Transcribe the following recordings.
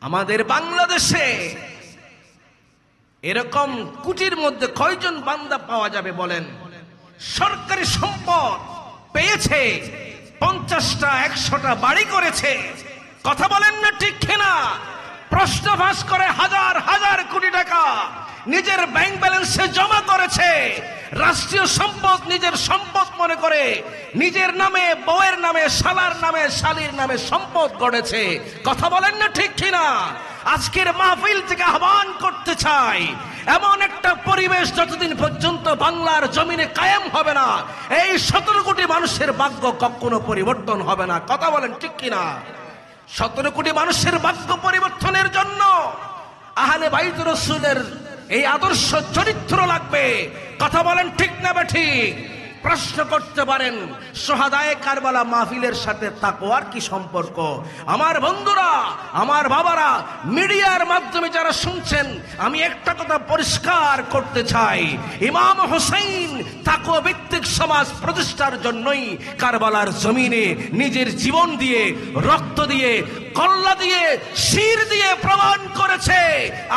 আমাদের বাংলাদেশে এরকম কুটির মধ্যে কয়জন বান্দা পাওয়া যাবে বলেন? সরকারি সম্পদ পেয়েছে, 50টা 100টা বাড়ি করেছে, কথা বলেন না ঠিক কিনা? প্রশ্ন ফাঁস করে হাজার হাজার কোটি টাকা নিজের ব্যাংক ব্যালেন্সে জমা করেছে, রাষ্ট্রীয় সম্পদ নিজের সম্পদ মনে করে নিজের নামে, বউয়ের নামে, শালার নামে, শালীর নামে সম্পদ গড়েছে, কথা বলেন না ঠিক কিনা? আজকের মাহফিল থেকে আহ্বান করতে চাই, এমন একটা পরিবেশ যতদিন পর্যন্ত বাংলার জমিনে কায়েম হবে না, এই 17 কোটি মানুষের ভাগ্য কখনো পরিবর্তন হবে না, কথা বলেন ঠিক কিনা? 17 কোটি মানুষের ভাগ্য পরিবর্তনের জন্য আহলে বাইত রাসূলের এই আদর্শ চরিত্র লাগবে, কথা বলেন ঠিক না বেঠিক? প্রশ্ন করতে পারেন শহাদায়ে কারবালা মাহফিলের সাথে তাকওয়ার কি সম্পর্ক? আমার বন্ধুরা, আমার বাবারা, মিডিয়ার মাধ্যমে যারা শুনছেন, আমি একটা কথা পরিষ্কার করতে চাই, ইমাম হোসেন তাকওয়া ভিত্তিক সমাজ প্রতিষ্ঠার জন্যই কারবালার জমিনে নিজের জীবন দিয়ে, রক্ত দিয়ে, কল্লা দিয়ে, শির দিয়ে প্রমাণ করেছে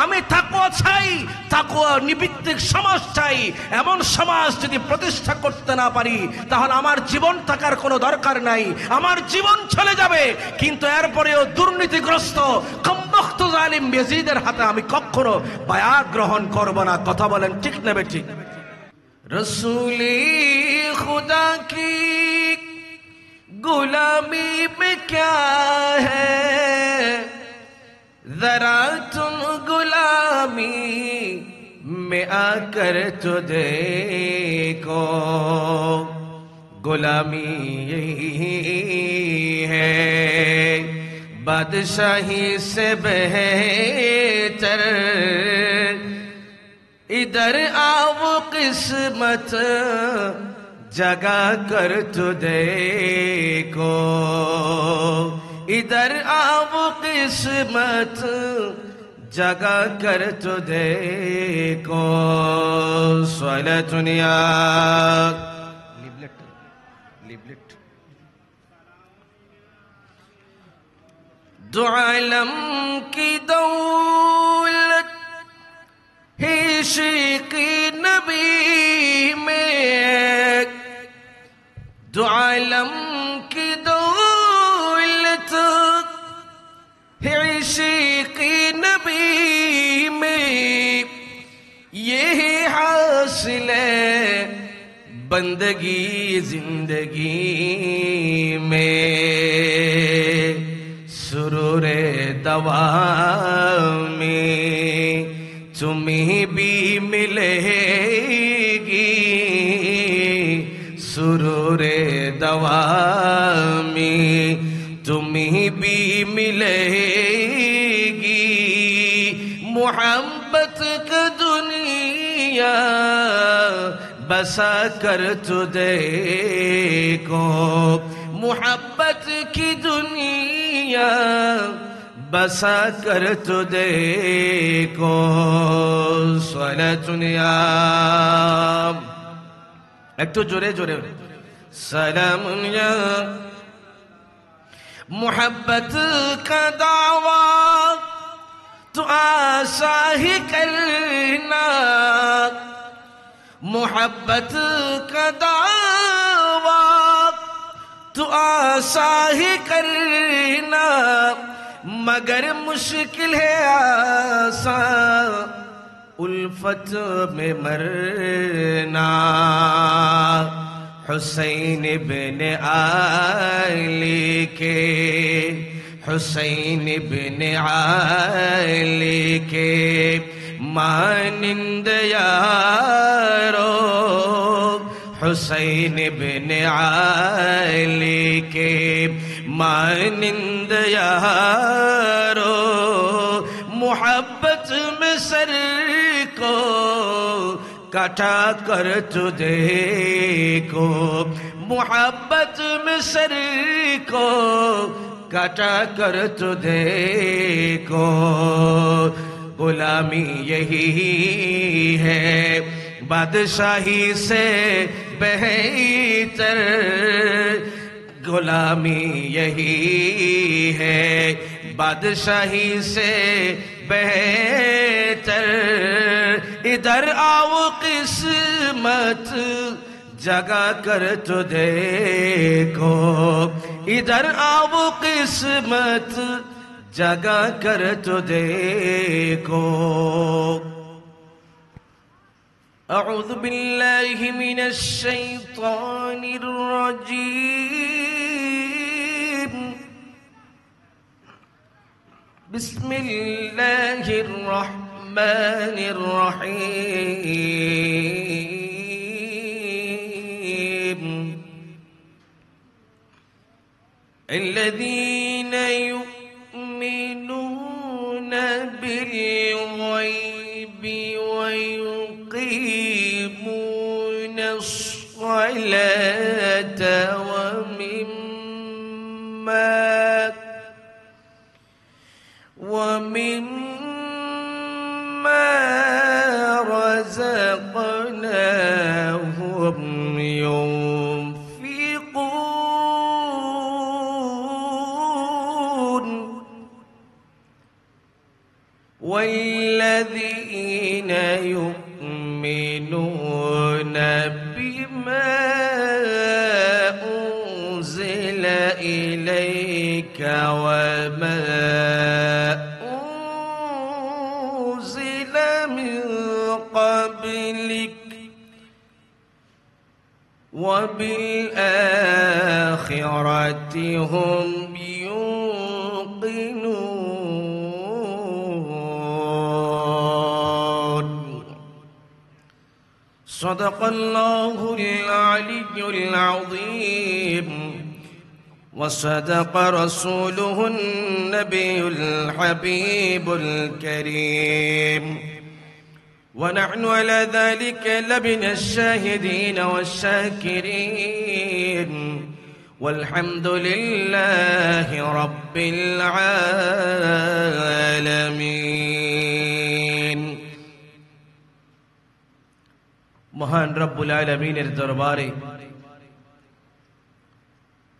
আমি তাকওয়া চাই, তাকওয়া ভিত্তিক সমাজ চাই। এমন সমাজ যদি প্রতিষ্ঠা করতে না পারি তাহলে আমার জীবন থাকার কোনো দরকার নাই, আমার জীবন চলে যাবে, কিন্তু এরপরেও দুর্নীতিগ্রস্ত কমবখ্ত জালিম ইয়াজিদের হাতে আমি কখনো বায়াত গ্রহণ করব না, কথা বলেন ঠিক না বেঠিক? রসূলে খুদা কি गुलामी में क्या है, जरा तुम गुलामी में आकर तो देखो, गुलामी यही है बादशाही से बेहतर, इधर आओ किस्मत जगा कर तो देखो, इधर आओ किस्मत जगा कर तो देखो। स्वलतुन या लिबलेट दो आलम की दौलत है इश्क़ नबी में, दो आलम की दौलत है इश्क़ नबी में, ये हासिल है बंदगी जिंदगी में, सुरूर दवामी तुम्हें भी मिलेगी, सुरूरे दवामी तुम्हें भी मिलेगी, मोहब्बत का दुनिया बसा कर तो देखो, मोहब्बत की दुनिया बसा कर तो देखो। स्वलतुन या একটু জোরে জোরে सलामुन या मोहब्बत का दावा तो आशा ही करना, मोहब्बत का दावा तो आशा ही करना, मगर मुश्किल है आसान उल्फत में मरना, हुसैन इब्ने अली के, हुसैन इब्ने अली के मानिंद यारो, हुसैन इब्ने अली के मानिंद यारो, मोहब्बत में सर को कटा कर तो देखो, मोहब्बत में सर को कटा कर तो देखो, गुलामी यही है बादशाही से बेहतर, गुलामी यही है बादशाही से बेहतर इधर आओ किस्मत जगा कर तो देखो इधर आओ किस्मत जगा कर तो देखो أعوذ بالله من الشيطان الرجيم بسم الله الرحمن الرحيم الذين يؤمنون بالغيب ويقيمون الصلاة ومما رزقناهم ينفقون والذين يؤمنون بما أنزل إليك وما أنزل من قبلك وبالآخرة هم يوقنون صدق الله العلي العظيم وصدق رسوله النبي الحبيب الكريم ونحن على ذلك لمن الشاهدين والشاكرين والحمد لله رب العالمين মহান রব্বুল আলামিনের দরবারে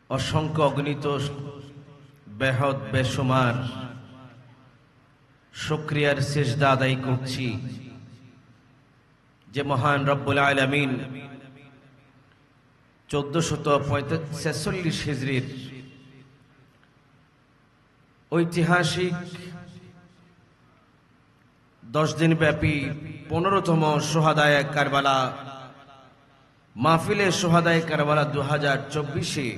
অসংখ্য অগণিত বেহদ বেশুমার শুকরিয়ার সিজদা আদায় করছি যে মহান রব্বুল আলামিন 1446 হিজরির ঐতিহাসিক 10 দিন ব্যাপী 15তম শুহাদায়ে কারবালা মাহফিলে শুহাদায়ে কারবালা 2024-এ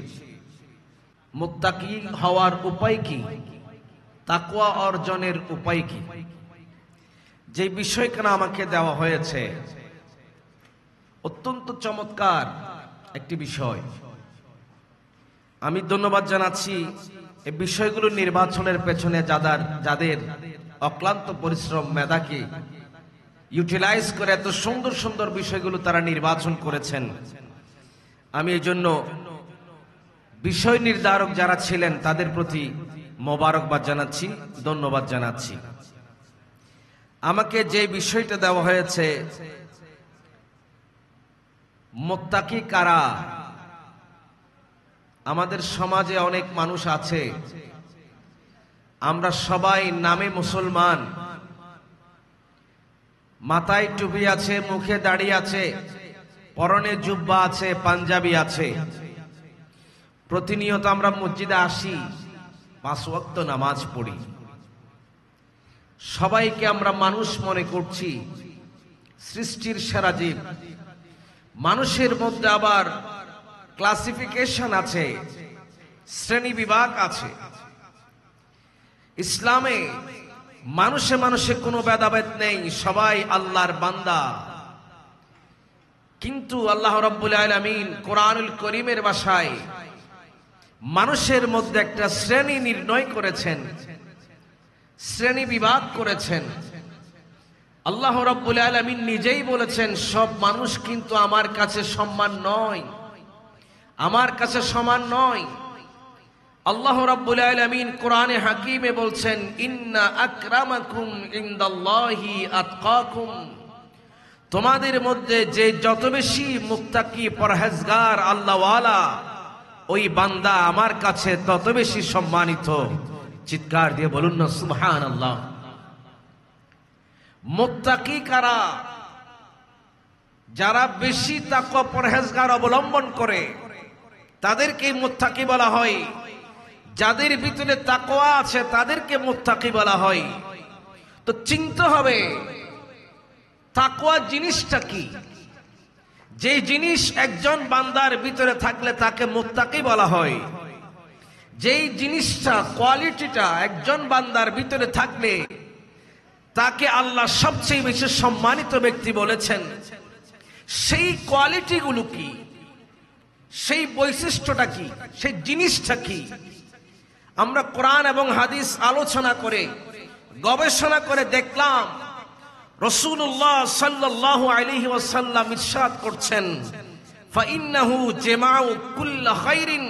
মুত্তাকি হওয়ার উপায় কি, তাকওয়া অর্জনের উপায় কি, যে বিষয়খানা আমাকে দেওয়া হয়েছে অত্যন্ত চমৎকার একটি বিষয়। আমি ধন্যবাদ জানাচ্ছি এই বিষয়গুলো নির্বাচনের পেছনে যাদের অক্লান্ত পরিশ্রম মেধাকে ইউটিলাইজ করে এত সুন্দর সুন্দর বিষয়গুলো তারা নির্বাচন করেছেন। আমি এই জন্য বিষয় নির্ধারক যারা ছিলেন তাদের প্রতি মোবারকবাদ জানাচ্ছি, ধন্যবাদ জানাচ্ছি। আমাকে যে বিষয়টা দেওয়া হয়েছে মুত্তাকি কারা, আমাদের সমাজে অনেক মানুষ আছে, আমরা সবাই নামে মুসলমান, মাথায় টুপি আছে, মুখে দাড়ি আছে, পরনে জুব্বা আছে, পাঞ্জাবি আছে, প্রতিনিয়ত আমরা মসজিদে আসি, 5 ওয়াক্ত নামাজ পড়ি, সবাইকে আমরা মানুষ মনে করছি, সৃষ্টির সেরা জীব। মানুষের মধ্যে আবার ক্লাসিফিকেশন আছে, শ্রেণী বিভাগ আছে। ইসলামে মানুষে মানুষে কোনো ভেদাভেদ নেই, সবাই আল্লাহর বান্দা। কিন্তু আল্লাহ রাব্বুল আলামিন কোরআনুল কারীমের ভাষায় মানুষের মধ্যে একটা শ্রেণী নির্ণয় করেছেন, শ্রেণী বিভাগ করেছেন। আল্লাহ রাব্বুল আলামিন নিজেই বলেছেন সব মানুষ কিন্তু আমার কাছে সম্মান নয়, আমার কাছে সমান নয়। আল্লাহ রাব্বুল আলামিন কোরআনে হাকিমে বলছেন ইন্না আকরামাকুম ইনদাল্লাহি আতকাকুম, তোমাদের মধ্যে যে যত বেশি মুত্তাকি পরহেজগার আল্লাহওয়ালা ওই বান্দা আমার কাছে তত বেশি সম্মানিত। চিৎকার দিয়ে বলুন না সুবহানাল্লাহ। মুত্তাকি কারা? যারা বেশি তাকওয়া পরহেজগার অবলম্বন করে তাদেরকে মুত্তাকি বলা হয়। যাদের ভিতরে তাকওয়া আছে তাদেরকে মুত্তাকি বলা হয়। তো চিন্তা হবে তাকওয়া জিনিসটা কি। যে জিনিস একজন বান্দার ভিতরে থাকলে তাকে মুত্তাকি বলা হয়, যেই জিনিসটা কোয়ালিটিটা একজন বান্দার ভিতরে থাকলে তাকে আল্লাহ সবচেয়ে বেশি সম্মানিত ব্যক্তি বলেছেন, সেই কোয়ালিটিগুলো কি, সেই বৈশিষ্ট্যটা কি, সেই জিনিসটা কি? আমরা কোরআন এবং হাদিস আলোচনা করে গবেষণা করে দেখলাম রাসূলুল্লাহ সাল্লাল্লাহু আলাইহি ওয়াসাল্লাম ইরশাদ করছেন, ফাইন্নাহু জামাউ কুল্লি খাইরিন।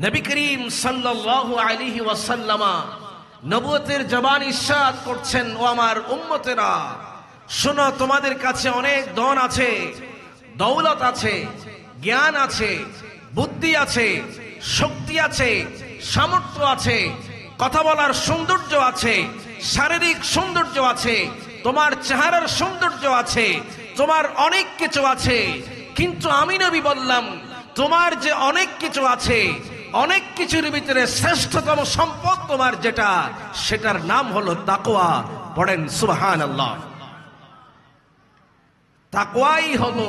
নবী করিম সাল্লাল্লাহু আলাইহি ওয়াসাল্লাম নবুয়তের জবান ইরশাদ করছেন, ও আমার উম্মতেরা শোনো, তোমাদের কাছে অনেক ধন আছে, দৌলত আছে, জ্ঞান আছে, বুদ্ধি আছে, শক্তি আছে, সামর্থ্য আছে, কথা বলার সৌন্দর্য আছে, শারীরিক সৌন্দর্য আছে, তোমার চেহারার সৌন্দর্য আছে, তোমার অনেক কিছু আছে। কিন্তু আমি নবী বললাম, তোমার যে অনেক কিছু আছে, অনেক কিছুর ভিতরে শ্রেষ্ঠতম সম্পদ তোমার যেটা, সেটার নাম হলো তাকওয়া। পড়েন সুবহানাল্লাহ। তাকওয়াই হলো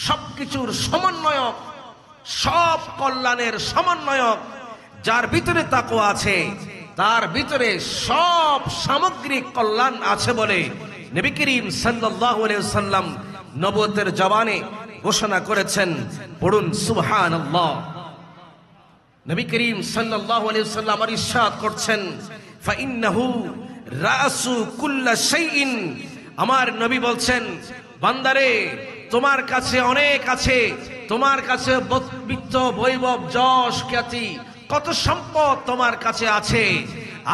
সবকিছুর সমন্বয়ক, সব কল্যাণের সমন্বয়ক। যার ভিতরে তাকওয়া আছে তার ভিতরে সব সামগ্রিক কল্যাণ আছে বলে নবী করিম সাল্লাল্লাহু আলাইহি ওয়াসাল্লাম নবুয়তের জবানে ঘোষণা করেছেন। পড়ুন সুবহানাল্লাহ। নবী করিম সাল্লাল্লাহু আলাইহি ওয়াসাল্লাম ইরশাদ করছেন, ফাইন্নাহু রাসু কুল্লি শাইইন। আমার নবী বলছেন, বান্দারে তোমার কাছে অনেক আছে, তোমার কাছে বিত্ত, বৈভব, যশ, খ্যাতি, কত সম্পদ তোমার কাছে আছে,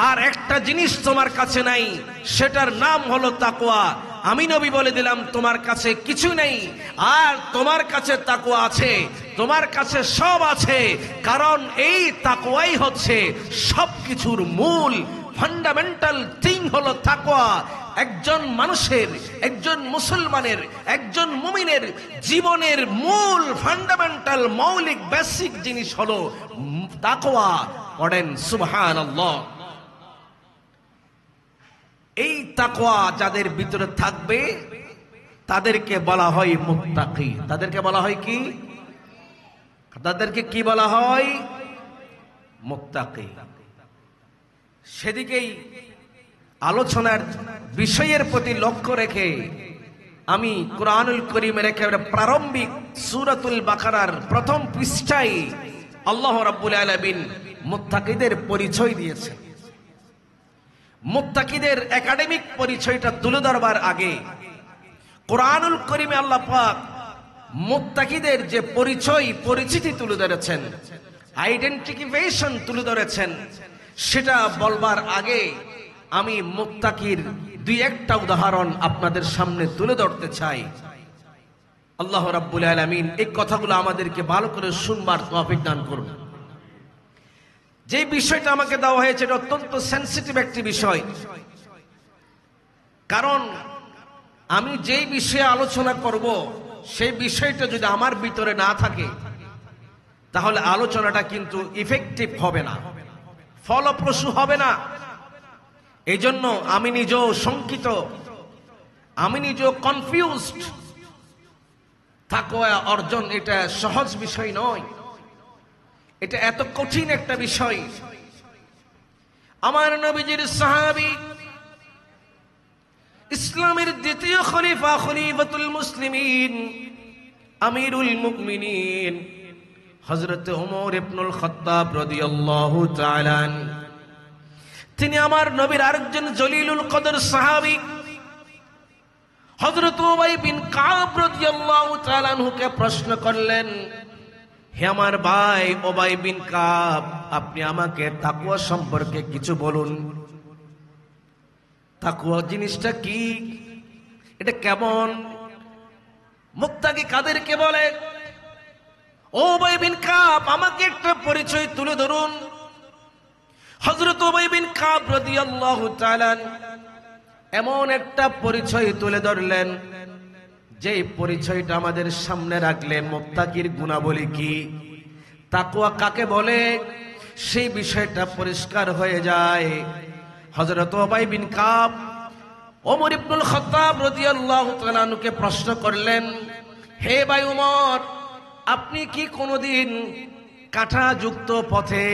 আর একটা জিনিস তোমার কাছে নাই, সেটার নাম হলো তাকওয়া। আমি নবী বলে দিলাম, তোমার কাছে কিছু নেই আর তোমার কাছে তাকওয়া আছে, তোমার কাছে সব আছে। কারণ এই তাকওয়াই হচ্ছে সবকিছুর মূল। ফান্ডামেন্টাল থিং হলো তাকওয়া। একজন মানুষের, একজন মুসলমানের, একজন মুমিনের জীবনের মূল ফান্ডামেন্টাল মৌলিক বেসিক জিনিস হলো তাকওয়া। পড়েন সুবহানাল্লাহ। এই তাকওয়া যাদের ভিতরে থাকবে তাদেরকে বলা হয় মুত্তাকি। তাদেরকে বলা হয় কি? তাদেরকে কি বলা হয়? মুত্তাকি। সেদিকেই আলোচনার বিষয়ের প্রতি লক্ষ্য রেখে আমি কুরআনুল কারীমের একেবারে প্রারম্ভিক সূরাতুল বাকারার প্রথম পৃষ্ঠায় আল্লাহ রাব্বুল আলামিন মুত্তাকিদের পরিচয় দিয়েছেন। মুত্তাকিদের একাডেমিক পরিচয়টা তুলে ধরবার আগে কুরআনুল কারীমে আল্লাহ পাক মুত্তাকিদের যে পরিচিতি তুলে ধরেছেন, আইডেন্টিফিকেশন তুলে ধরেছেন, সেটা বলবার আগে আমি মুত্তাকির দুই একটা উদাহরণ আপনাদের সামনে তুলে ধরতে চাই। আল্লাহ রাব্বুল আলামিন এই কথাগুলো আমাদেরকে ভালো করে শুনবার তৌফিক দান করুন। যে বিষয়টা আমাকে দেওয়া হয়েছে এটা অত্যন্ত সেনসিটিভ একটি বিষয়। কারণ আমি যেই বিষয়ে আলোচনা করব সেই বিষয়টা যদি আমার ভিতরে না থাকে তাহলে আলোচনাটা কিন্তু ইফেক্টিভ হবে না, ফলপ্রসূ হবে না। এই জন্য আমি নিজেও শঙ্কিত, আমি নিজেও কনফিউজড। তাকওয়া অর্জন এটা সহজ বিষয় নয়, এটা এত কঠিন একটা বিষয়। আমার নবীজির সাহাবী, ইসলামের দ্বিতীয় খলিফা, খলিফাতুল মুসলিমিন, আমিরুল মুমিনিন হযরত ওমর ইবনুল খাত্তাব রাদিয়াল্লাহু তাআলা, তিনি আমার নবীর আরেকজন জলিলুল কদর সাহাবী হযরত উবাই বিন কাব রাদিয়াল্লাহু তাআলা আনহুকে প্রশ্ন করলেন, হে আমার ভাই উবাই বিন কাব, আপনি আমাকে তাকওয়া সম্পর্কে কিছু বলুন। তাকওয়া জিনিসটা কি? এটা কেমন? মুত্তাকি কাদেরকে বলে? ও উবাই বিন কাব, আমাকে একটা পরিচয় তুলে ধরুন। হযরত উবাই বিন কাব রাদিয়াল্লাহু তাআলা এমন একটা পরিচয় তুলে ধরলেন, যে পরিচয়টা আমাদের সামনে রাখলে মুত্তাকির গুণাবলী কি, তাকওয়া কাকে বলে, সেই বিষয়টা পরিষ্কার হয়ে যায়। হযরত উবাই বিন কাব ওমর ইবনুল খাত্তাব রাদিয়াল্লাহু তাআলা আনহুকে প্রশ্ন করলেন, হে ভাই ওমর, আপনি কি কোনোদিন কাঁটাযুক্ত পথে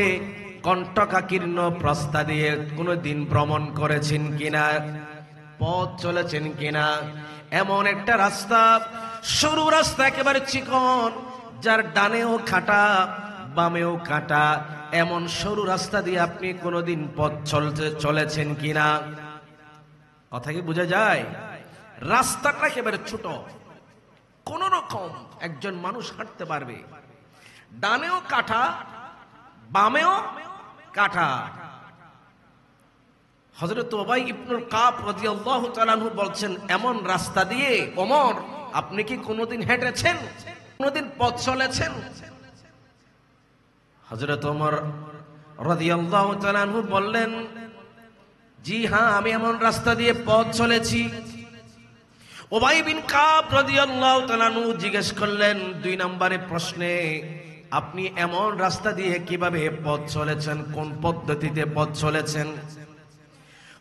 কণ্টকাকীর্ণ রাস্তা দিয়ে কোনোদিন ভ্রমণ করেছেন কিনা, পথ চলেছেন কিনা? এমন একটা রাস্তা, সরু রাস্তা, একেবারে চিকন, যার ডানেও কাঁটা বামেও কাঁটা, এমন সরু রাস্তা দিয়ে আপনি কোনোদিন পথ চলেছেন কিনা? কথা কি বোঝা যায়? রাস্তাটা একেবারে ছোট, কোন রকম একজন মানুষ হাঁটতে পারবে, ডানেও কাঁটা বামেও কাঁটা। হযরত উবাই ইবনুল কাব রাদিয়াল্লাহু তাআলা আনহু বলছেন, এমন রাস্তা দিয়ে ওমর আপনি কি কোনোদিন হেঁটেছেন, কোনোদিন পথ চলেছেন? হযরত ওমর রাদিয়াল্লাহু তাআলা আনহু বললেন, জি হ্যাঁ, আমি এমন রাস্তা দিয়ে পথ চলেছি। উবাই বিন কাব রাদিয়াল্লাহু তাআলা আনহু জিজ্ঞেস করলেন ২ নম্বরে প্রশ্নে, আপনি এমন রাস্তা দিয়ে কিভাবে পথ চলেছেন, কোন পদ্ধতিতে পথ চলেছেন?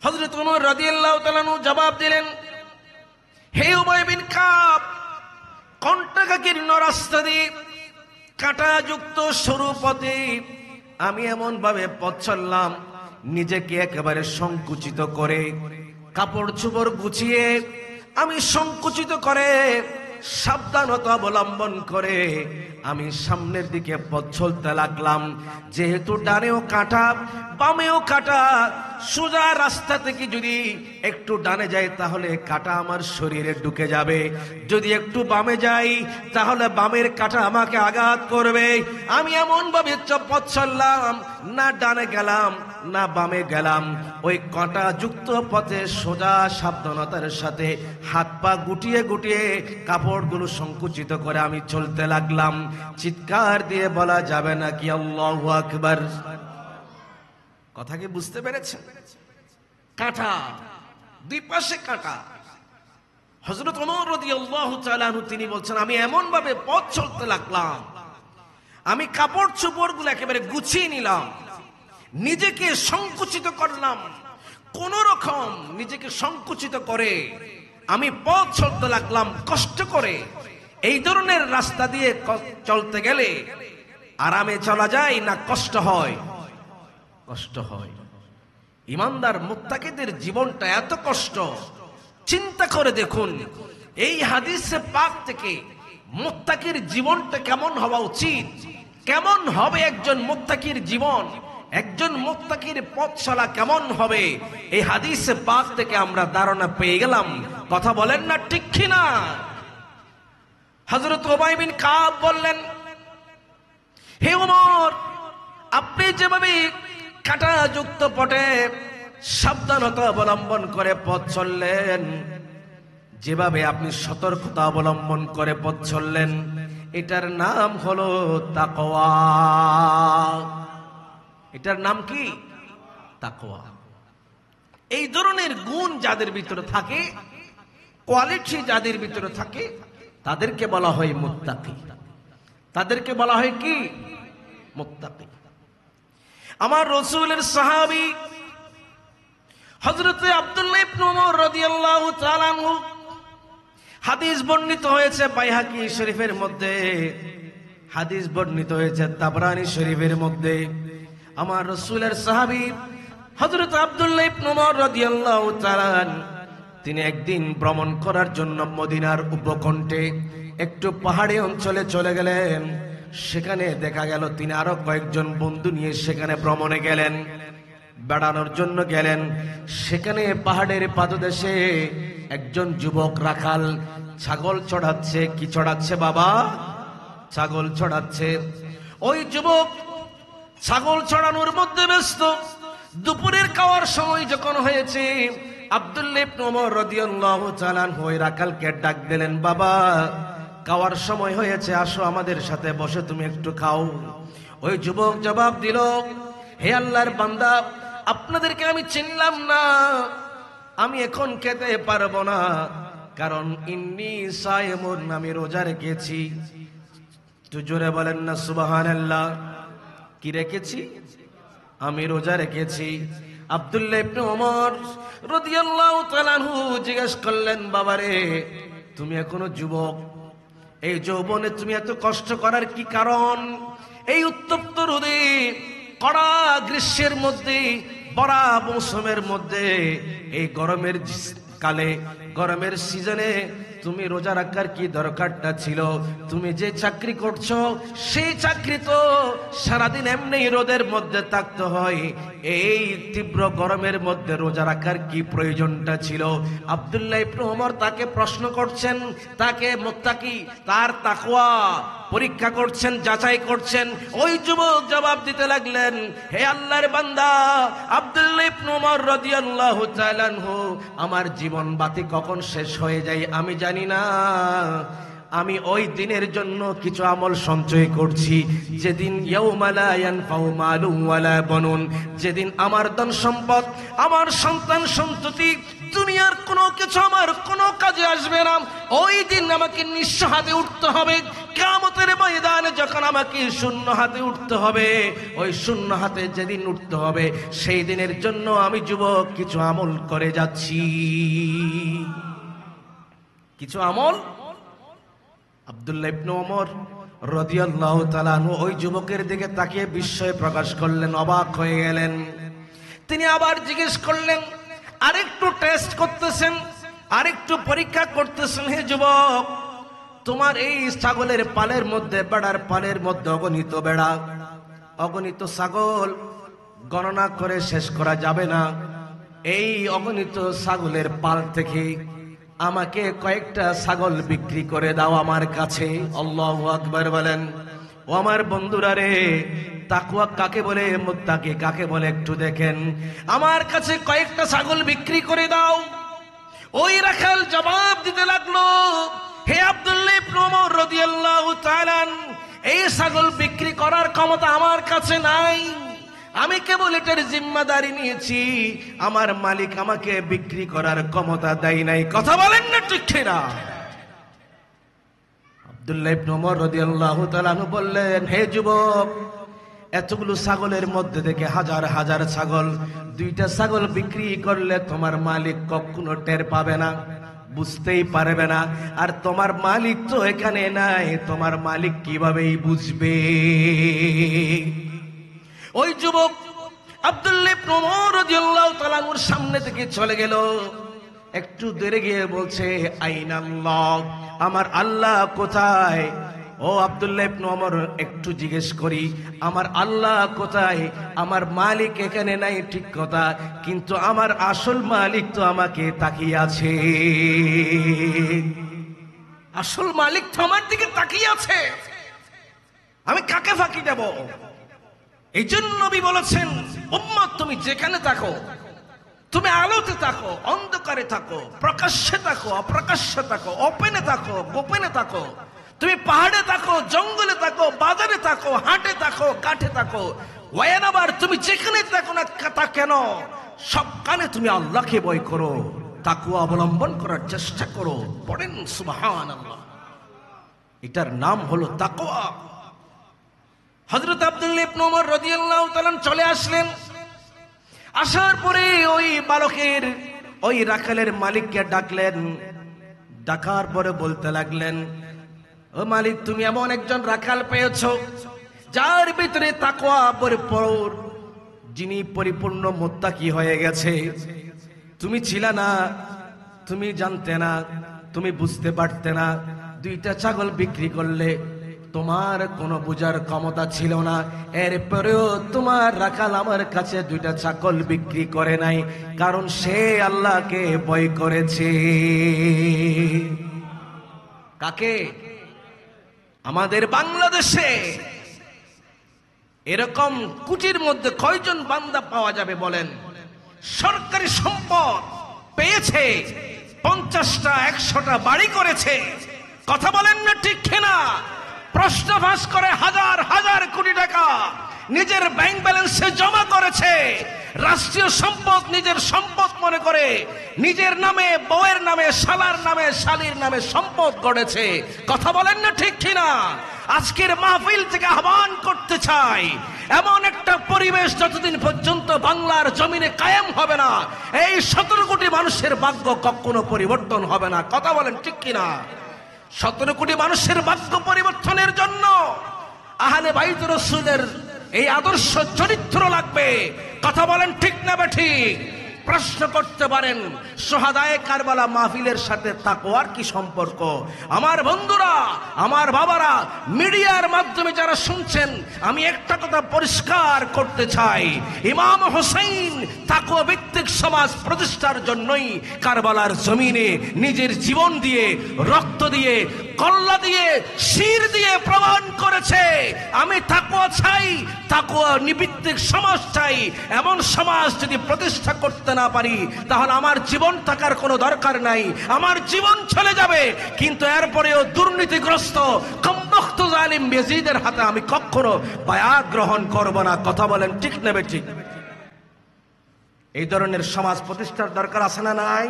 হযরত ওমর রাদিয়াল্লাহু তাআলা আনহু জবাব দিলেন, হে উবাই বিন কাব, কণ্টকাকীর্ণ রাস্তা দিয়ে কাঁটাযুক্ত সরু পথে আমি এমন ভাবে পথ চললাম, নিজেকে একেবারে সংকুচিত করে, কাপড় চোপড় গুছিয়ে আমি সংকুচিত করে, সাবধানতা অবলম্বন করে আমি সামনের দিকে পথ চলতে লাগলাম। যেহেতু ডানেও কাঁটা বামেও কাঁটা, সোজা রাস্তা থেকে যদি একটু ডানে যাই তাহলে কাঁটা আমার শরীরে ঢুকে যাবে, যদি একটু বামে যাই তাহলে বামের কাঁটা আমাকে আঘাত করবে। আমি এমন ভাবে পথ চললাম, না ডানে গেলাম না বামে গেলাম, ওই কাঁটা যুক্ত পথে সোজা সাবধানতার সাথে হাত পা গুটিয়ে গুটিয়ে কাপড়গুলো সংকুচিত করে আমি চলতে লাগলাম। চিৎকার দিয়ে বলা যাবে নাকি আল্লাহু আকবার? কথা কি বুঝতে পেরেছেন? কাঁটা, দুই পাশে কাঁটা। হযরত ওমর রাদিয়াল্লাহু তাআলা আনহু তিনি বলছেন, আমি এমন ভাবে পথ চলতে লাগলাম, আমি কাপড় চোপড়গুলো একেবারে গুছিয়ে নিলাম, নিজেকে সংকুচিত করলাম, কোন রকম নিজেকে সংকুচিত করে আমি পথ চলতে লাগলাম কষ্ট করে। এই ধরনের রাস্তা দিয়ে চলতে গেলে আরামে চলা যায় না কষ্ট হয়? কষ্ট হয়। ইমানদার মুত্তাকিদের জীবনটা এত কষ্ট, চিন্তা করে দেখুন এই হাদিসে পাক থেকে মুত্তাকির জীবনটা কেমন হওয়া উচিত, কেমন হবে একজন মুত্তাকির জীবন, একজন মুত্তাকির পথ চলা কেমন হবে, এই হাদিসে পাক থেকে আমরা ধারণা পেয়ে গেলাম। কথা বলেন না ঠিক কিনা? হযরত উবাই বিন কাব বললেন, হে ওমর, আপনি যেভাবে কাঁটাযুক্ত পথে সাবধানতা অবলম্বন করে পথ চললেন, যেভাবে আপনি সতর্কতা অবলম্বন করে পথ চললেন, এটার নাম হলো তাকওয়া। এটার নাম কি? তাকওয়া। এই ধরনের গুণ যাদের ভিতরে থাকে, কোয়ালিটি যাদের ভিতরে থাকে, তাদেরকে বলা হয় মুত্তাকি। তাদেরকে বলা হয় কি? মুত্তাকি। আমার রাসূলের সাহাবী হযরত আব্দুল্লাহ ইবনে ওমর রাদিয়াল্লাহু তাআলা আনহু, হাদিস বর্ণিত হয়েছে বাইহাকি শরীফের মধ্যে, হাদিস বর্ণিত হয়েছে তাবরানী শরীফের মধ্যে। আমার রাসূলের সাহাবী হযরত আব্দুল্লাহ ইবনে ওমর রাদিয়াল্লাহু তাআলা তিনি একদিন ভ্রমণ করার জন্য মদিনার উপকণ্ঠে একটু পাহাড়ি অঞ্চলে চলে গেলেন। সেখানে দেখা গেল তিনি আরো কয়েকজন বন্ধু নিয়ে সেখানে ভ্রমণে গেলেন, বেড়ানোর জন্য গেলেন। সেখানে পাহাড়ের পাদদেশে একজন যুবক রাখাল ছাগল চড়াচ্ছে। কি চড়াচ্ছে বাবা? ছাগল চড়াচ্ছে। ওই যুবক ছাগল চড়ানোর মধ্যে ব্যস্ত। দুপুরের খাওয়ার সময় যখন হয়েছে, আব্দুল্লাহ ইবনে ওমর রাদিয়াল্লাহু তাআলা ওই রাখালকে ডাক দিলেন, বাবা খাওয়ার সময় হয়েছে, আসো আমাদের সাথে বসে তুমি একটু খাও। ওই যুবক জবাব দিল, হে আল্লাহর বান্দা, আপনাদেরকে আমি চিনলাম না, আমি এখন খেতে পারবো না, কারণ ইন্নী সায়েমুন, আমি রোজা রেখেছি। একটু জোরে বলেন না সুবহানাল্লাহ। কি রেখেছি? আমি রোজা রেখেছি। আব্দুল্লাহ ইবনে ওমর রাদিয়াল্লাহু তাআলা আনহু জিজ্ঞেস করলেন, বাবারে তুমি এখনো যুবক, এই যৌবনে তুমি এত কষ্ট করার কি কারণ? এই উত্তপ্ত রোদে, কড়া গ্রীষ্মের মধ্যে, বড়া মৌসুমের মধ্যে, এই গরমের কালে, গরমের সিজনে তুমি রোজা রাখার কি দরকারটা ছিল? তুমি যে চাকরি করছো সেই চাকরি তো সারাদিন এমনি রোদের মধ্যে থাকতে হয়, এই তীব্র গরমের মধ্যে রোজা রাখার কি প্রয়োজনটা ছিল? আব্দুল্লাহ ইবনে ওমর তাকে প্রশ্ন করছেন, তাকে মুত্তাকি, তার তাকওয়া পরীক্ষা করছেন, যাচাই করছেন। ওই যুবক জবাব দিতে লাগলেন, হে আল্লাহর বান্দা আব্দুল্লাহ ইবনে ওমর রাদিয়াল্লাহু তাআলা আনহু, আমার জীবন বাতি কখন শেষ হয়ে যায় আমি জানি না। আমি ওই দিনের জন্য কিছু আমল সঞ্চয় করছি, যেদিন ইয়াউমা লা ইয়ানফাউ মালুন ওয়ালা বানুন, যেদিন আমার ধন সম্পদ, আমার সন্তান সন্ততি, দুনিয়ার কোনো কিছু আমার কোনো কাজে আসবে না। ওই দিন আমাকে নিঃস্ব হাতে উঠতে হবে। কিয়ামতের ময়দানে যখন আমাকে শূন্য হাতে উঠতে হবে, ওই শূন্য হাতে যেদিন উঠতে হবে, সেই দিনের জন্য আমি যুবক কিছু আমল করে যাচ্ছি। কিছু আমল। আব্দুল্লাহ ইবনে ওমর রাদিয়াল্লাহু তাআলা আনহু ওই যুবকের দিকে তাকিয়ে বিস্ময় প্রকাশ করলেন, অবাক হয়ে গেলেন। তিনি আবার জিজ্ঞেস করলেন, আরেকটু টেস্ট করতেছেন, আরেকটু পরীক্ষা করতেছেন, হে যুবক, তোমার এই ছাগলের পালের মধ্যে, বেড়ার পালের মধ্যে অগণিত বেড়া, অগণিত ছাগল, গণনা করে শেষ করা যাবে না। এই অগণিত ছাগলের পাল থেকে আমাকে কয়েকটা ছাগল বিক্রি করে দাও আমার কাছে। আল্লাহু আকবার বলেন। ও আমার বন্ধুরা রে, তাকওয়া কাকে বলে, মুত্তাকি কাকে বলে একটু দেখেন। আমার কাছে কয়েকটা ছাগল বিক্রি করে দাও। ওই রাখাল জবাব দিতে লাগলো, হে আব্দুল্লাহ ইবনে ওমর রাদিয়াল্লাহু তাআলা, এই ছাগল বিক্রি করার ক্ষমতা আমার কাছে নাই, আমি কেবল এটার জিম্মাদারি নিয়েছি, আমার মালিক আমাকে বিক্রি করার ক্ষমতা দেয় নাই। কথা বলেন না ঠিক না? আব্দুল্লাহ ইবনে ওমর রাদিয়াল্লাহু তাআলা আনহু বললেন, হে যুবক, এতগুলো ছাগলের মধ্যে থেকে হাজার হাজার ছাগল, দুইটা ছাগল বিক্রি করলে তোমার মালিক কখনো টের পাবে না, বুঝতেই পারবে না। আর তোমার মালিক তো এখানে নাই, তোমার মালিক কিভাবেই বুঝবে? ওই যুবক আব্দুল্লাহ ইবনে ওমর রাদিয়াল্লাহু তাআলা আনহুর সামনে থেকে চলে গেল। একটু দূরে গিয়ে বলছে, আইনাল্লাহ, আমার আল্লাহ কোথায়? ও আব্দুল্লাহ ইবনে ওমর, একটু জিজ্ঞেস করি, আমার আল্লাহ কোথায়? আমার মালিক এখানে নাই ঠিক কথা, কিন্তু আমার আসল মালিক তো আমাকে তাকিয়ে আছে। আসল মালিক তো আমার দিকে তাকিয়ে আছে, আমি কাকে ফাঁকি দেব? এই জন্য নবী বলেছেন, উম্মত তুমি যেখানে থাকো, তুমি আলোতে থাকো, অন্ধকারে থাকো, প্রকাশ্যে থাকো, অপ্রকাশ্যে থাকো, ওপেনে থাকো, গোপনে থাকো, তুমি পাহাড়ে থাকো, জঙ্গলে থাকো, বাজারে থাকো, হাটে থাকো, কাঠে থাকো, ওয়ানাবার তুমি যেখানে থাকো না কেন, সবখানে তুমি আল্লাহকে ভয় করো, তাকওয়া অবলম্বন করার চেষ্টা করো। পড়েন সুবহানাল্লাহ। এটার নাম হলো তাকওয়া। হযরত আব্দুল্লাহ ইবনে ওমর রাদিয়াল্লাহু তাআলা চলে আসলেন। আসার পরে ওই বালকের, ওই রাখালের মালিককে ডাকলেন। ডাকার পরে বলতে লাগলেন, ও মালিক, তুমি এমন একজন রাখাল পেয়েছো যার ভিতরে তাকওয়া ভরপুর, যিনি পরিপূর্ণ মুত্তাকি হয়ে গেছে। তুমি ছিলে না, তুমি জানতে না, তুমি বুঝতে পারতে না। দুইটা ছাগল বিক্রি করলে তোমার কোনো বুঝার ক্ষমতা ছিল না, এরপরেও তোমার রাখাল আমার কাছে দুইটা ছাগল বিক্রি করে নাই, কারণ সে আল্লাহকে ভয় করেছে। কাকে? আমাদের বাংলাদেশে এরকম কুটির মধ্যে কয়জন বান্দা পাওয়া যাবে বলেন? সরকারি সম্পদ পেয়েছে, 50টা 100টা বাড়ি করেছে। কথা বলেন না ঠিক কিনা? প্রশ্ন ফাঁস করে হাজার হাজার কোটি টাকা নিজের ব্যাংক ব্যালেন্সে জমা করেছে, রাষ্ট্রীয় সম্পদ নিজের সম্পদ মনে করে নিজের নামে, বউয়ের নামে, শালার নামে, শালীর নামে সম্পদ গড়েছে। কথা বলেন না ঠিক কিনা? আজকের মাহফিল থেকে আহ্বান করতে চাই, এমন একটা পরিবেশ যতদিন পর্যন্ত বাংলার জমিনে কায়েম হবে না, এই 17 কোটি মানুষের ভাগ্য কখনো পরিবর্তন হবে না। কথা বলেন ঠিক কিনা? 17 কোটি মানুষের ভাগ্য পরিবর্তনের জন্য আহলে বাইত রাসূলের এই আদর্শ চরিত্র লাগবে। কথা বলেন ঠিক না বেঠিক? প্রশ্ন করতে পারেন, শহাদায়ে কারবালা মাহফিলের সাথে তাকওয়ার কি সম্পর্ক? আমার বন্ধুরা, আমার বাবারা, মিডিয়ার মাধ্যমে যারা শুনছেন, আমি একটা কথা পরিষ্কার করতে চাই, ইমাম হোসেন তাকওয়া ভিত্তিক সমাজ প্রতিষ্ঠার জন্যই কারবালার জমিনে নিজের জীবন দিয়ে, রক্ত দিয়ে, কল্লা দিয়ে, শির দিয়ে প্রমাণ করেছে, আমি তাকওয়া চাই, তাকওয়া ভিত্তিক সমাজ চাই। এমন সমাজ যদি প্রতিষ্ঠা করতে না পারি, তাহলে আমার জীবন থাকার কোনো দরকার নাই, আমার জীবন চলে যাবে। কিন্তু এরপরেও দুর্নীতিগ্রস্ত কমবখ্ত জালিম ইয়াজিদের হাতে আমি কখনো বায়াত গ্রহণ করব না। কথা বলেন ঠিক নেবে ঠিক? এই ধরনের সমাজ প্রতিষ্ঠার দরকার আছে না নাই?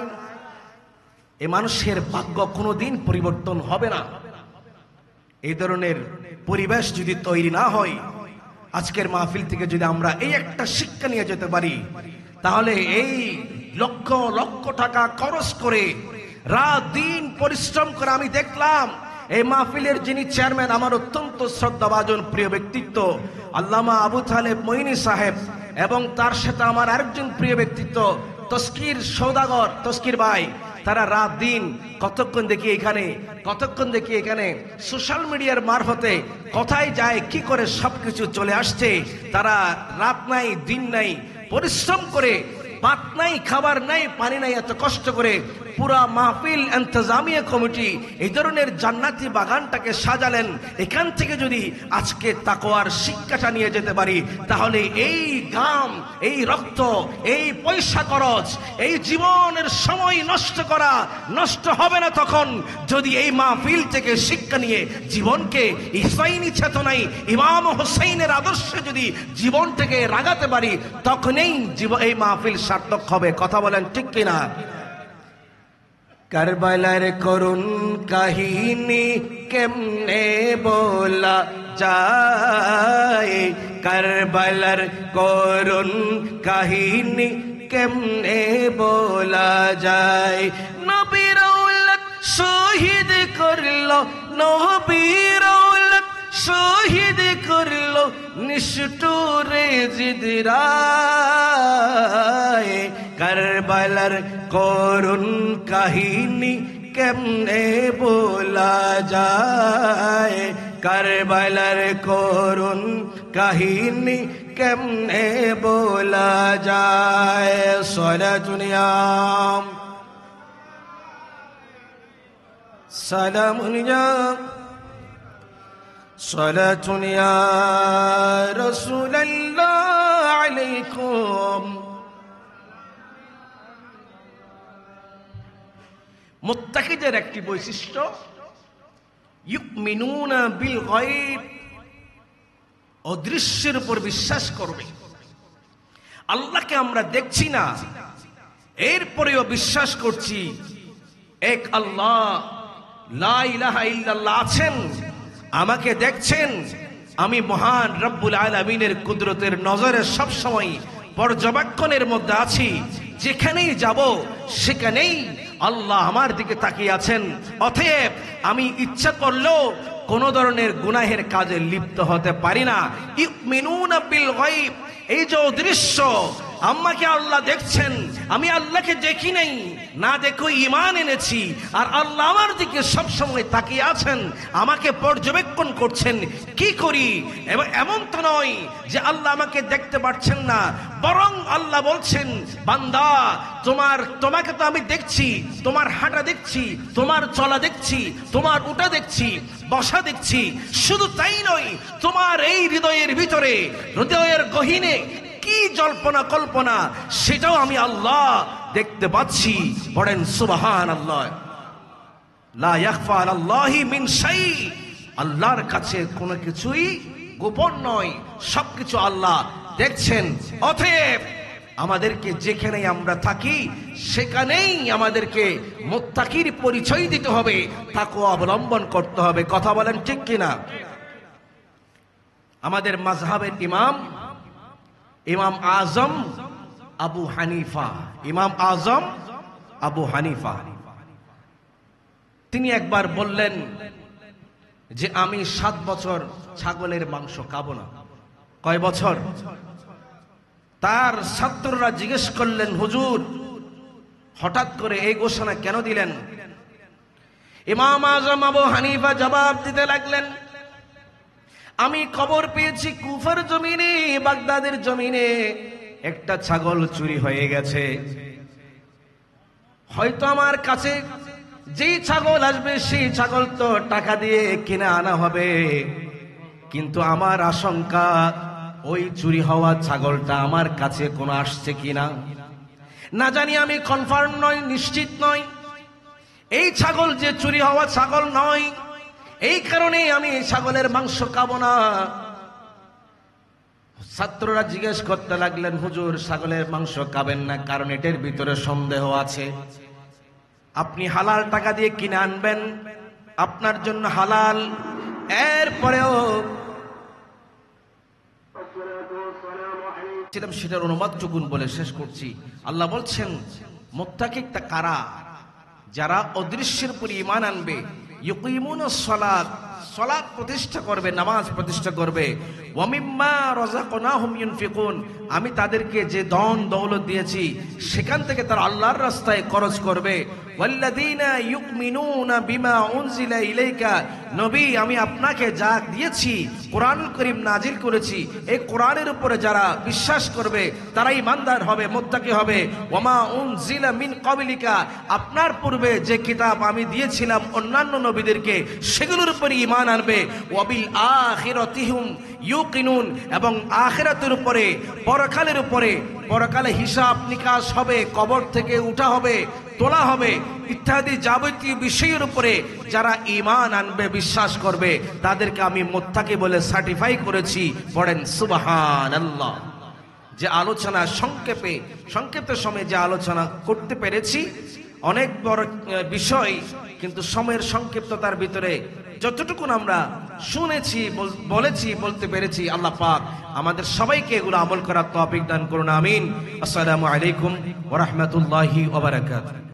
এই মানুষের ভাগ্য কোনোদিন পরিবর্তন হবে না। এই ধরনের পরিবেশ যদি তৈরি না হয়, আজকের মাহফিল থেকে যদি আমরা এই একটা শিক্ষা নিয়ে যেতে পারি, তাহলে এই লক্ষ লক্ষ টাকা খরচ করে, রাত দিন পরিশ্রম করে, আমি দেখলাম এই মাহফিলের যিনি চেয়ারম্যান, আমার অত্যন্ত শ্রদ্ধাভাজন প্রিয় ব্যক্তিত্ব আল্লামা আবু তালেব মঈনী সাহেব, এবং তার সাথে আমার আরেকজন প্রিয় ব্যক্তিত্ব তস্কির সওদাগর, তস্কির ভাই, তারা রাত দিন কতক্ষণ দেখি এখানে সোশ্যাল মিডিয়ার মারফতে কোথায় যায়, কি করে সবকিছু চলে আসছে। তারা রাত নাই দিন নাই পরিশ্রম করে, ভাত নাই, খাবার নাই, পানি নাই, এত কষ্ট করে পুরা মাহফিল ইন্তজামিয়া কমিটি এই ধরনের জান্নাতি বাগানটাকে সাজালেন। এখান থেকে যদি আজকে তাকওয়ার শিক্ষাটা নিয়ে যেতে পারি, তাহলে এই ঘাম, এই রক্ত, এই পয়সা খরচ, এই জীবনের সময় নষ্ট করা নষ্ট হবে না তখন, যদি এই মাহফিল থেকে শিক্ষা নিয়ে জীবনকে ইসলামী চেতনায় ইমাম হোসেনের আদর্শে যদি জীবন থেকে রাগাতে পারি, তখনই এই মাহফিল সার্থক হবে। কথা বলেন ঠিক কিনা? কারবালার করুণ কাহিনী কেমনে বলা যায়, কারবালার করুণ কাহিনী কেমনে বলা যায়। নবীর ঔলাদ শহীদ করলো, নবীর ঔলাদ শহীদ করলো নিষ্ঠুরে জিদরায়, কারবালার করুণ কাহিনী কেমনে বলা যায়, কারবালার করুণ কাহিনী কেমনে বলা যায়। সালাতুনিয়াম সালামুনিয়াম সালাতুন ইয়া রাসূলুল্লাহ আলাইকুম। মুত্তাকিদের একটি বৈশিষ্ট্য, ইউমিনুনা বিল গায়ব, অদৃশ্যের উপর বিশ্বাস করবে। আল্লাহকে আমরা দেখছি না, এরপরেও বিশ্বাস করছি এক আল্লাহ, লা ইলাহা ইল্লাল্লাহ আছেন, আমাকে দেখছেন, আমি মহান রব্বুল আলামিনের কুদরতের নজরে সব সময় পর্যবেক্ষণের মধ্যে আছি। যেখানেই যাব সেখানেই আল্লাহ আমার দিকে তাকিয়ে আছেন। অতএব আমি ইচ্ছা করলেও কোন ধরনের গুনাহের কাজে লিপ্ত হতে পারি না। ইউমিনুনা বিল গায়ব, এই যে অদৃশ্য, আমাকে আল্লাহ দেখছেন, আমি আল্লাহকে দেখি নাই, না দেখো ঈমান এনেছি, আর আল্লাহ আমার দিকে সব সময় তাকিয়ে আছেন, আমাকে পর্যবেক্ষণ করছেন কি করি। এমন তো নয় যে আল্লাহ আমাকে দেখতে পাচ্ছেন না, বরং আল্লাহ বলছেন, বান্দা তোমাকে তো আমি দেখছি, তোমার হাঁটা দেখছি, তোমার চলা দেখছি, তোমার উঠা দেখছি, বসা দেখছি। শুধু তাই নয়, তোমার এই হৃদয়ের ভিতরে, হৃদয়ের গহীনে কি জল্পনা কল্পনা, সেটাও আমি আল্লাহ দেখতে পাচ্ছি। পড়েন সুবহানাল্লাহ। লা ইয়াখফা আলাল্লাহি মিন শাই, আল্লাহর কাছে কোনো কিছুই গোপন নয়, সবকিছু আল্লাহ দেখছেন। অতএব আমাদেরকে যেখানেই আমরা থাকি সেখানেই আমাদেরকে মুত্তাকির পরিচয় দিতে হবে, তাকওয়া অবলম্বন করতে হবে। কথা বলেন ঠিক কিনা? আমাদের মাযহাবের ইমাম আজম আবু হানিফা, ইমাম আজম আবু হানিফা, তিনি একবার বললেন যে আমি 7 বছর ছাগলের মাংস খাবো না। কয় বছর? তার ছাত্ররা জিজ্ঞেস করলেন, হুজুর হঠাৎ করে এই ঘোষণা কেন দিলেন? ইমাম আজম আবু হানিফা জবাব দিতে লাগলেন, আমি খবর পেয়েছি কুফার জমিনে, বাগদাদের জমিনে একটা ছাগল চুরি হয়ে গেছে। হয়তো আমার কাছে যেই ছাগল আসবে সেই ছাগল তো টাকা দিয়ে কিনে আনা হবে, কিন্তু আমার আশঙ্কা ওই চুরি হওয়া ছাগলটা আমার কাছে কোনো আসছে কিনা, না জানি আমি কনফার্ম নয়, নিশ্চিত নয় এই ছাগল যে চুরি হওয়া ছাগল নয়। এই কারণে আমি এই ছাগলের মাংস খাবো না। ছাত্ররা জিজ্ঞেস করতে লাগলেন, হুজুর ছাগলের মাংস খাবেন না কারণ এটার ভিতরে সন্দেহ আছে। আপনি হালাল টাকা দিয়ে কিনে আনবেন, আপনার জন্য হালাল। এরপরেও সেটার অনুবাদটুকুন বলে শেষ করছি। আল্লাহ বলছেন মুত্তাকিটা কারা? যারা অদৃশ্যের উপর ঈমান আনবে, ইউকিমুনাস সালাত, সালাত প্রতিষ্ঠা করবে, নামাজ প্রতিষ্ঠা করবে, ওয়া মিম্মা রাযাকনাহুম ইউনফিকুন, আমি তাদেরকে যে ধন দৌলত দিয়েছি সেখান থেকে তারা আল্লাহর রাস্তায় খরচ করবে। ওয়াল্লাযীনা ইউমিনুনা বিমা উনজিলা ইলাইকা, নবী আমি আপনাকে যা দিয়েছি কোরআনুল কারীম নাজিল করেছি, এই কোরআনের উপরে যারা বিশ্বাস করবে তারা ঈমানদার হবে, মুত্তাকি হবে। ওয়ামা উনজিলা মিন ক্বাবলিকা, আপনার পূর্বে যে কিতাব আমি দিয়েছিলাম অন্যান্য নবীদেরকে সেগুলোর উপরে ঈমান আনবে। ওয়াবিল আখিরাতিহুম ইউকিনুন, এবং আখিরাতের উপরে, পরকালের উপরে, পরকালে হিসাব নিকাশ হবে, কবর থেকে উঠা হবে, তোলা হবে ইত্যাদি যাবতীয় বিষয়ের উপরে যারা ঈমান আনবে, বিশ্বাস করবে, তাদেরকে আমি মুত্তাকি বলে সার্টিফাই করেছি। পড়েন সুবহানাল্লাহ। যে আলোচনা সংক্ষেপে সময়ে যে আলোচনা করতে পেরেছি, অনেক বড় বিষয়, কিন্তু সময়ের সংক্ষিপ্ততার ভিতরে যতটুকু আমরা শুনেছি, বলেছি, বলতে পেরেছি, আল্লাহ পাক আমাদের সবাইকে এগুলো আমল করার তৌফিক দান করুন। আমিন। আসসালামু আলাইকুম ওয়া রাহমাতুল্লাহি ওয়া বারাকাতুহু।